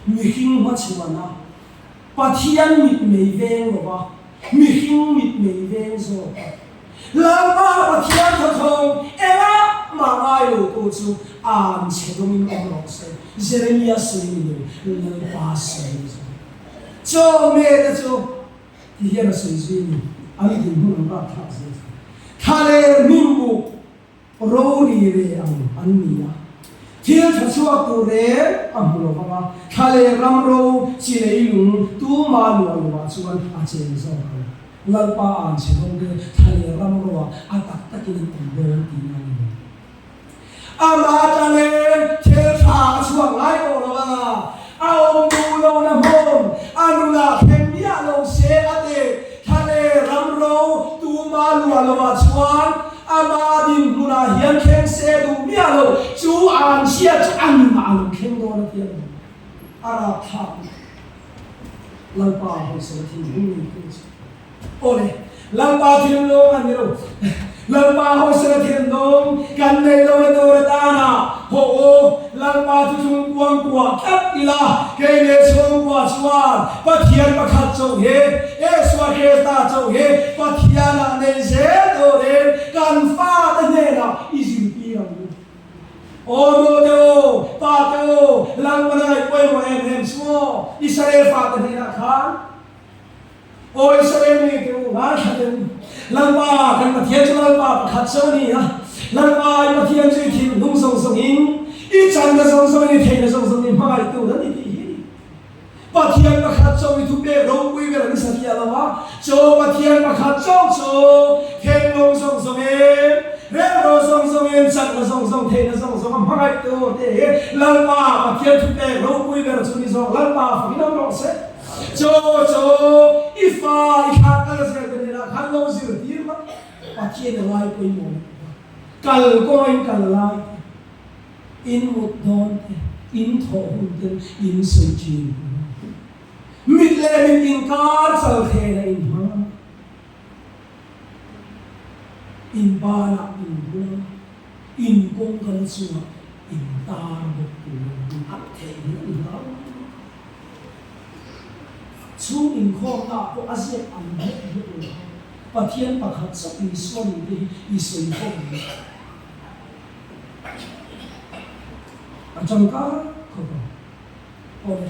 Speaker 4: mi hing ma chuana pathian mit mei veng lo ba mi hing mit mei veng so lal pa pathian tho thong ela ma ngai lo tu chu an che ro min om lo se Jeremia se ni lal pa se cho me de chu ti hian se ji ni ani din hu na tha se thale mimbu ro ri re an ni ya thil tha chuak tu re am lo ba thale ram ro chi lei lung tu ma lo wa chuan a chen so lal pa an che dong de thale ram ro a tak tak in do ti na ni ama ta le thil tha chuak lai ko lo ba a om du lo na mon anu la khem ya lo se ate thale ram ro tu lawa chuan ama din muna hian khem se du mia lo chu an sia chu an ma lo khem do na tian ara tha lalpa ho se thi ni ole lalpa thim lo an ni lo lalpa ho se thim dong kan nei lo na do ta na ho lalpa tu chung kuang kwa kap ila ke ne chung kwa chuan pathian pakhat chau he eswa ke ta chau he pathian na nei se do re kan fa ta ne na isin pi ra o do do pa do lang pa nai poi mo em smo Israel fa ta ne na khan o Israel ni tu ha khaten lang pa kan pathian chu lang pa pakhat chau ni ha lang pa pathian chu thim lung song song in I chan na song song ni thei na song song ni mai tu na ni hi pathian pakhat chau ni thu pe ro pui ga ni sa kia la wa cho pathian pakhat chau cho thei long song song e re ro song song en chan na song song thei na song song mai tu te lang pa pathian thu pe ro pui ga chu ni song lang pa fa ni no se cho ifa I khat ka se ni la khan lo si ti ma pathian lai pui mo kal ko in kal lai in một đòn in thọ hồn tên in sự chìm mít lệ mình in cá sầu khe là in hoa in ba là in bùa in công cần sửa in ta một cụ áp thể in đó chú in kho ta có ác sẽ ăn hết rồi và thiên bạc hạt sắc in xuân đi in sôi phong trong các không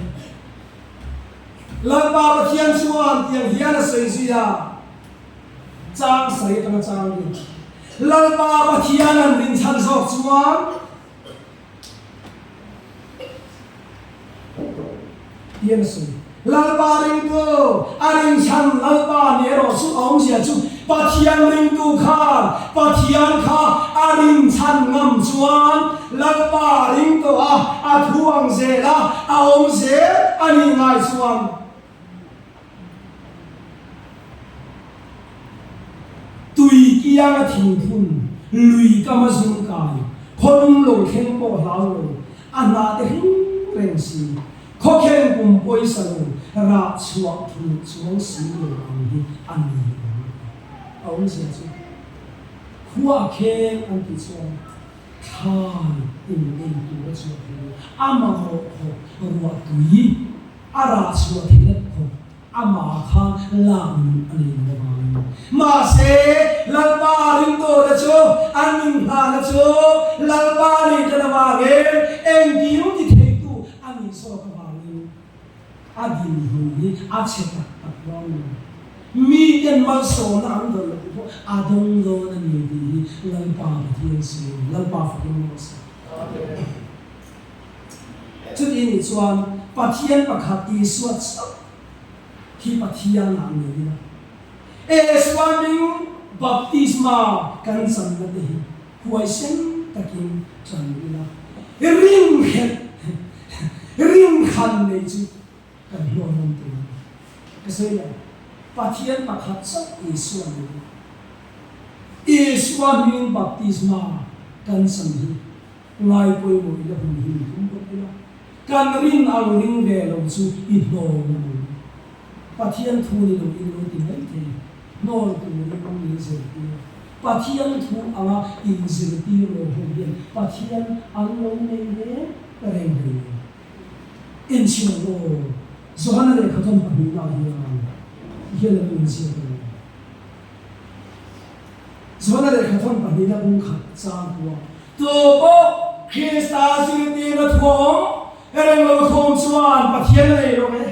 Speaker 4: lần ba thiên xuân tiếng hiền là xây gì à trang xây trong trang đi lần ba thiên là bình chân sọc xuân hiền xây lần ba linh tu anh chân lần ba nhớ rồi su ông sẽ su ba thiên linh tu khan ba thiên kha anh chân ngâm xuân lần ba linh tu à thuang dễ la ông dễ anh ngài xuân tùy kia là thiên phun lùi cả mà dùng cài con lồng khen bỏ lao lồng anh là để hình rèn xì khó khen cùng bôi sầu ra chuộc thủ chuông xì lồng anh ông sẽ chứ khoa khen anh thì chuông khai tình tu chuộc ama ho ruột tùy ara chuộc thì đất ho ama kha làm anh mà sẽ lần ba linh tô là chỗ anh mình là chỗ lần ba linh cho nó vào game em kiếm thì thấy tu anh mình so cái vào game anh mình đi anh sẽ tập vào mi nhân mal so na anh đâu là cũng adong lo na ni đi lần ba thiên sư lần ba phải không sao chút đi ni chuan ba thiên ba khát đi suốt khi ba thiên làm người đi Eswaning baptisma kan sanade huai sen takin chanila ring khan nei chu kan lo nom tu kasela pathian pakhat sak Eswaning baptisma kan sanhi ngai poi mo ila hun hi kum ko ila kan ring al ring ve lo chu I lo pathian thu ni lo in lo tin nei the nol tu ni mong ni se ti pathian thu anga in se ti lo hobien pathian ang lo nei ne reng ni in chi lo zohana le khatom pa ni na hi le in se ti zohana le khatom pa ni na bung khat cha ko to ko Krista si ti na thom reng lo thom chuan pathian le lo me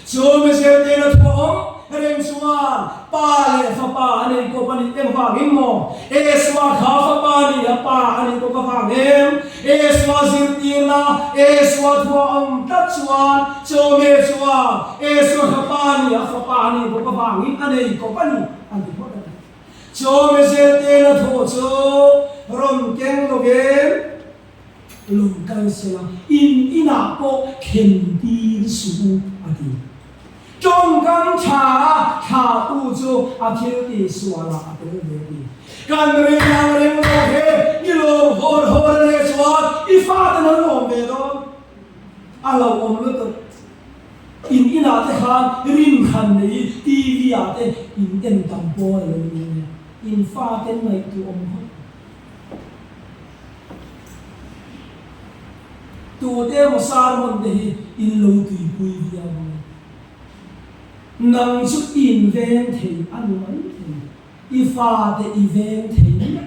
Speaker 4: cho me se ti na thom rem suan pa le fa pa ani ko pani tem fa ngimo eswa kha fa pa ni pa ani ko ka fa ngem eswa zirtina eswa thua om tat suan cho me suan eswa kha pa ni fa pa ani ko ka fa ngim ani ko pani ani ko da cho me se te na tho cho rom keng lo ge lung kan sela in ina ko khen ti su ati trong căng trà tu cho à thiếu đi xóa là à thiếu đi kan re na re mo he ni lo hor re so I fa ta na lo be do alo om lo to in ina te khan rim khan nei TV ate in ten tam po lo ni in fa ten mai tu om ho tu te mo sar mon de in lo tu pui dia mo nang su in ven thei an mai I fa de event thei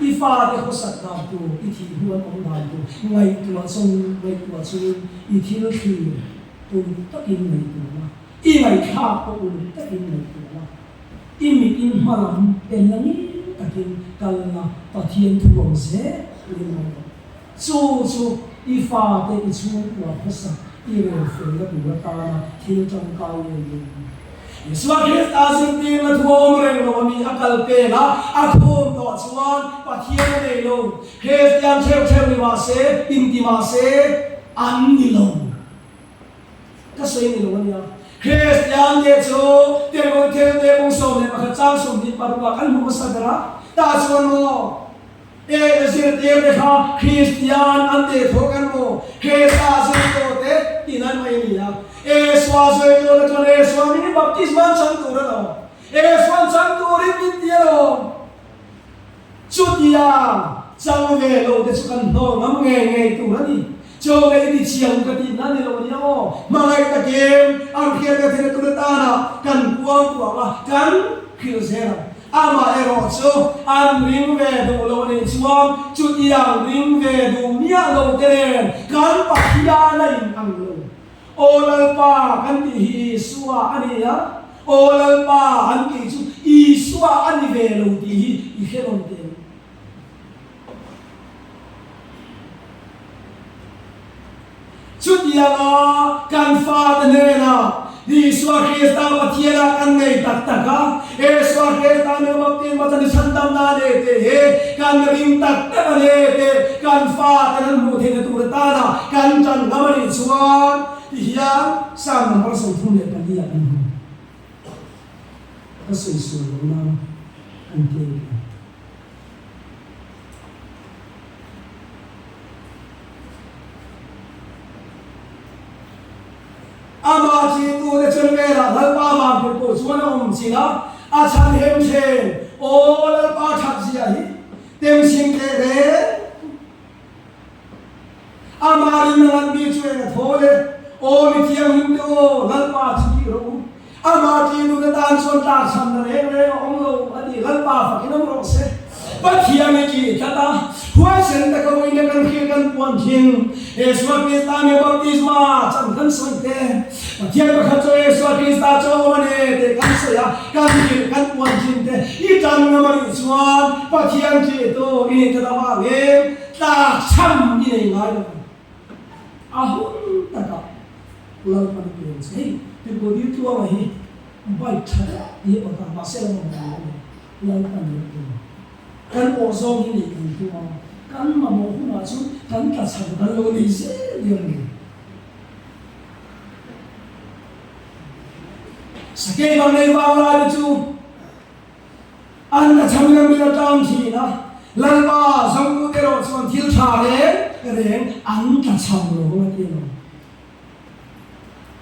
Speaker 4: I fa de ko sat na tu I thi huan om na tu ngai tu song ngai tu chu I thil thi tu takin ngai tu ma I ngai kha ko u takin ngai tu ma I mi in malam pen nang takin kalna pathian thu om se lim chu I fa de I chu wa ko sa I re fe la tu ta na thil chang kau le Swakit asin tin na tuom reng lo mi akal pe na akhom do chuan pathian nei lo Christian theu ni ma se inti ma se an ni lo ka sei ni lo nia Christian ye chu te mo te mo so ne pa chang so ni pa ba kan mo sa dara ta chuan mo sir te ne kha Christian an te thokan mo Christian sin to te tinan mai ni ya swa soi lo na kane swa ni baptisman sang tu ra no swan sang tu ri min dia lo chutia sang ve lo de su kan no ngam nge tu ra ni cho nge di chiang ka tin na ni lo ni o ma ngai ta kem ang khia ka thina tu ta na kan kuang kuang kan khil se ra ama ero cho an ring ve do lo ni chuang chutia ring ve do mia lo te kan pa khia na in ang lo Olal pa kan ti Isua ani ya olal pa an ti chu Isua ani ve lo ti I kheron te chutia na kan fa ne na Isua Krista pathiana kan nei tak taka Isua Krista ne maptin matan santam na de te kan ring tak ta ne te kan fa kan mu the tu ta na kan chan ngamani chuan Iya sama orang sempurna pada dia ini. Sesuatu nama anti. Amati tu de cervera, lalpa mampu ko suara Cina, asal hemse, lalpa thak siahi, tem singkere. Amari nangan bicu yang thole. Mi tiang hindo lalpa chiki ro amati nu na tan son ta sam na re om lo adi lalpa fakinam ro se pathian ni ki kata huai sen ta ko ile kan khir kan puan thin Eswa Krista me baptisma chan kan son te pathian ka khacho Eswa Krista cho mane te kan se ya kan khir kan puan thin te I tan na mari chuan pathian ki to I ta wa le ta cham ni nei ngai lo ahun ta ka Lalu pada bilang, hey, pergi itu apa ni? Baik cara dia orang pasal orang lalu pada bilang, kan orang ini kan tu kan mahu masuk kan tak sabar lalu ni dia ni. Sekian orang bawa itu, anda camkan bila tahun Cina, lalu sambil terus macam tilcare, kerana anda camkan dia.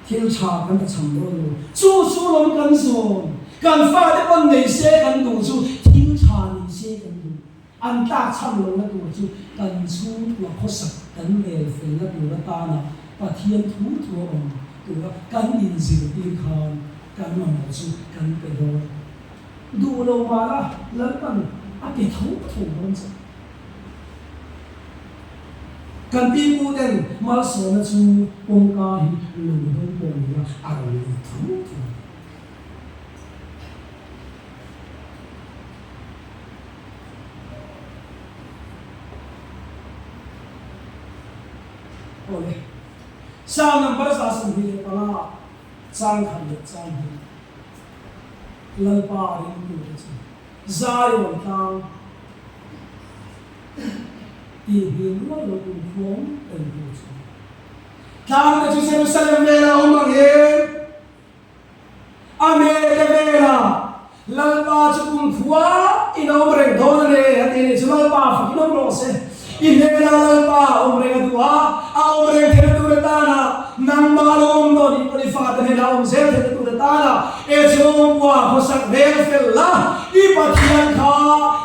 Speaker 4: Thiếu cha kan ta cham lo chu lo kan so kan fa de kon nei se kan du chu thiếu cha ni se kan du an ta cham lo na du chu kan chu la kho sak kan le fe la du la ta na pathian thu thu om tu kan in zir ti khan kan ma mo chu kan pe do du lo ma la la kan a pe thu thu mon cha kan pi mu den mal so na chu pong ka hi lu don pong ya a lu thu thu ole sang number sa san hi pala sang khan le sang hi lal pa rin du chu zayon tang Di himla lo kung dan dosa. Kami tu Jerusalem mera omangin, Amerika mera, lalpa cukup khua inom reng don le ati chumal pa fakinom rose inhela pa omreng dua omreng thelu tana nang malom do ni poli fa de la om zel thelu tana e chom wa khosak rel fel la I pathian kha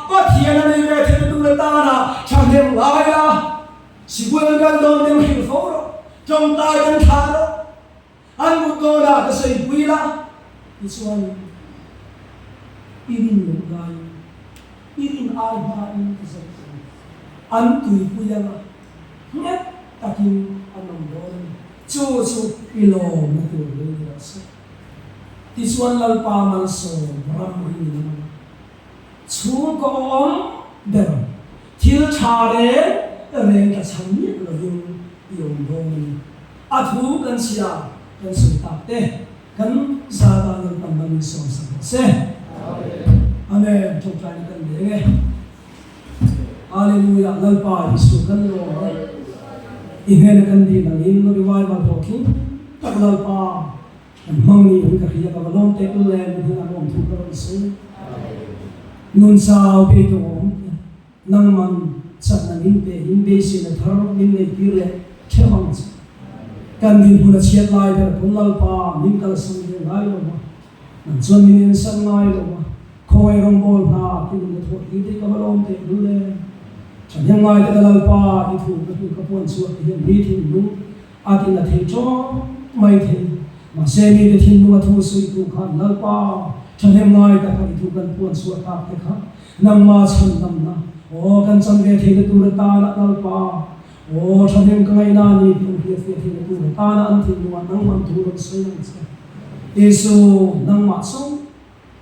Speaker 4: pathian ne ve thelu tana chandem laila sigurang kan don dem hil foro trong tai kan tharo an muto la ka sei puila isuan irin lugai irin ai ba in kasai an tui puya net takin anam don chu ilo na tu le rasa isuan lal pa man so ram ri na chu ko om der thil thare reng ka changni lo yin yom don athu kan sia kan su ta te kan sa dan tam man so sa se amen chok trai kan de hallelujah lalpa isu kan lo ihel kan di na in no revival talking tak lalpa mangni un ka hiya ka balon te ku le ni na rom thu ka so nun sao pe to nang man chat na in be si na thar in ne pire khemang kan din pura chiat lai da kun lalpa min kal sang de lai lo ma chon min sang lai lo ma khoi rong bol na ki ne thot ki te ka balon te du le yang ngai ta lalpa I thu ka pon chu hi mi thin lu a tin na the cho mai the ma se mi de thin lu thu sui tu khan lalpa yang ngai ta ka thu kan pon chu ta te kha nang ma chan tam na o kan cham ve the tu ta na lalpa o yang kai na ni tu hi fe the tu ta na an thin lu nang man thu ro sui nang cha Yesu nang ma song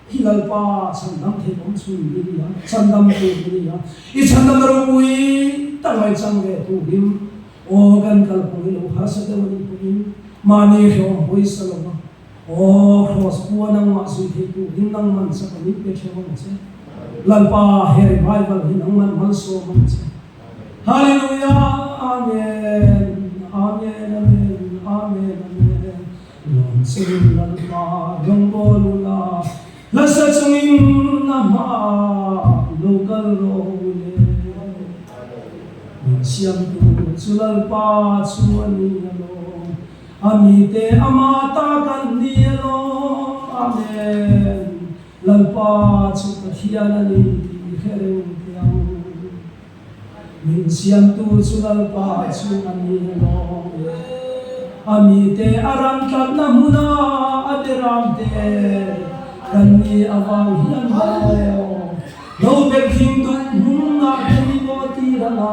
Speaker 4: hilalpa chandam the bom chu ni ya chandam tu ni ya I chandam ro ui tamai changge tu him o gan kal poi lo hasa de wani poi mani ro hoi saloma o cross pu nang ma su the tu him nang man sa ni pe chho ma che lalpa he revival hi nang man man so ma che hallelujah amen amen amen amen amen long sin lalpa jong bolula Lasa chungin nama local role siam tu sulal pa chuani alo amite amata kan dialo amen lalpa chu pathiana ni khereu tiang min siam tu sulal pa chuani alo amite aran kat namuna aderam te Kani awang hiyan bayo No beking tu nunga kani mo tirana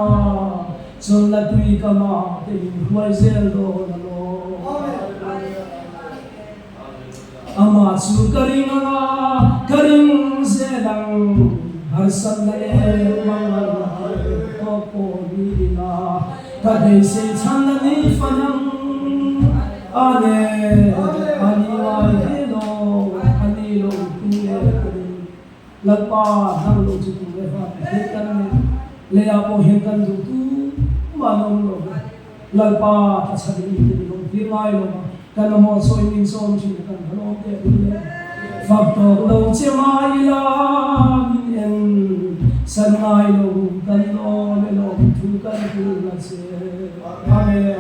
Speaker 4: So la tui kama Kani huwai zeldo nalo Ama su karing nga Karing zelang Harsan na mangal Topo nila Kadai se chanda ni fanang Ane Aniwai helo lalpa nang lo chu tu le fa he kan le a po he kan du tu ma nong lo lalpa ta sa ni ni lo pi mai lo ma kan mo so in so chi kan lo te le fa to lo che mai la min en san mai lo kan lo le lo tu kan tu la se amen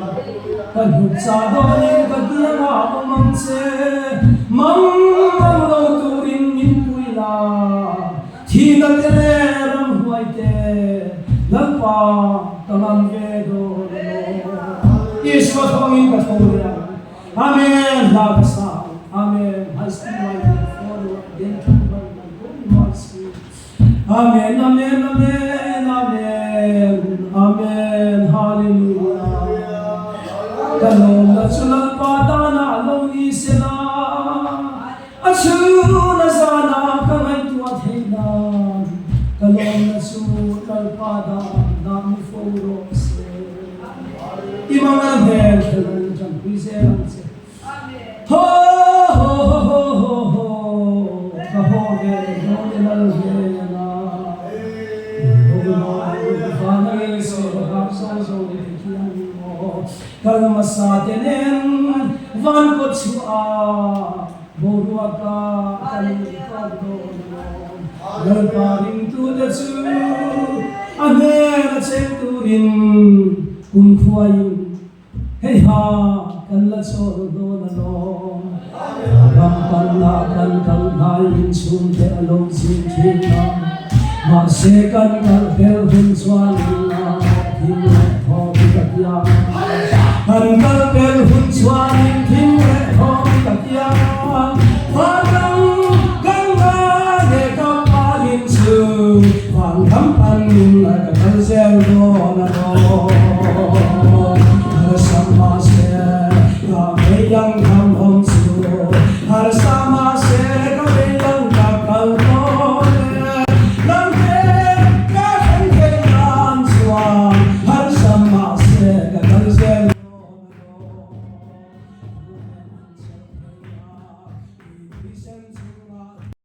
Speaker 4: kan hu sa do ni ka ti ma ko mang se mang lo tu rin min pui la Hina tere ram huai te lalpa talam ve do lo Yesu thongin ka thore amen la sa amen hasti mai for den thumba mercy amen amen amen amen amen hallelujah kalom la sulal pa dana lo ni sena Asuna sana kamay tuwa thaynan Kalom na sutal pada Nami foros Imang anghel Kalang dyan puiseran se Ho ho ho ho ho ho Kahoge Noni lalge na Noni Fanay se Bakapsa so Ikikiyan mo Kalmasatenen Van ko chua Boruaka kami pagdono Lal paring tu de chu ane na chen tu rin kun khuain hey ha kan la chol do na no ram kan la kan hai in chum te along sin thin na ma se kan kal hel hun chuan na hin tho bi ka ya kan kal hel hun chuan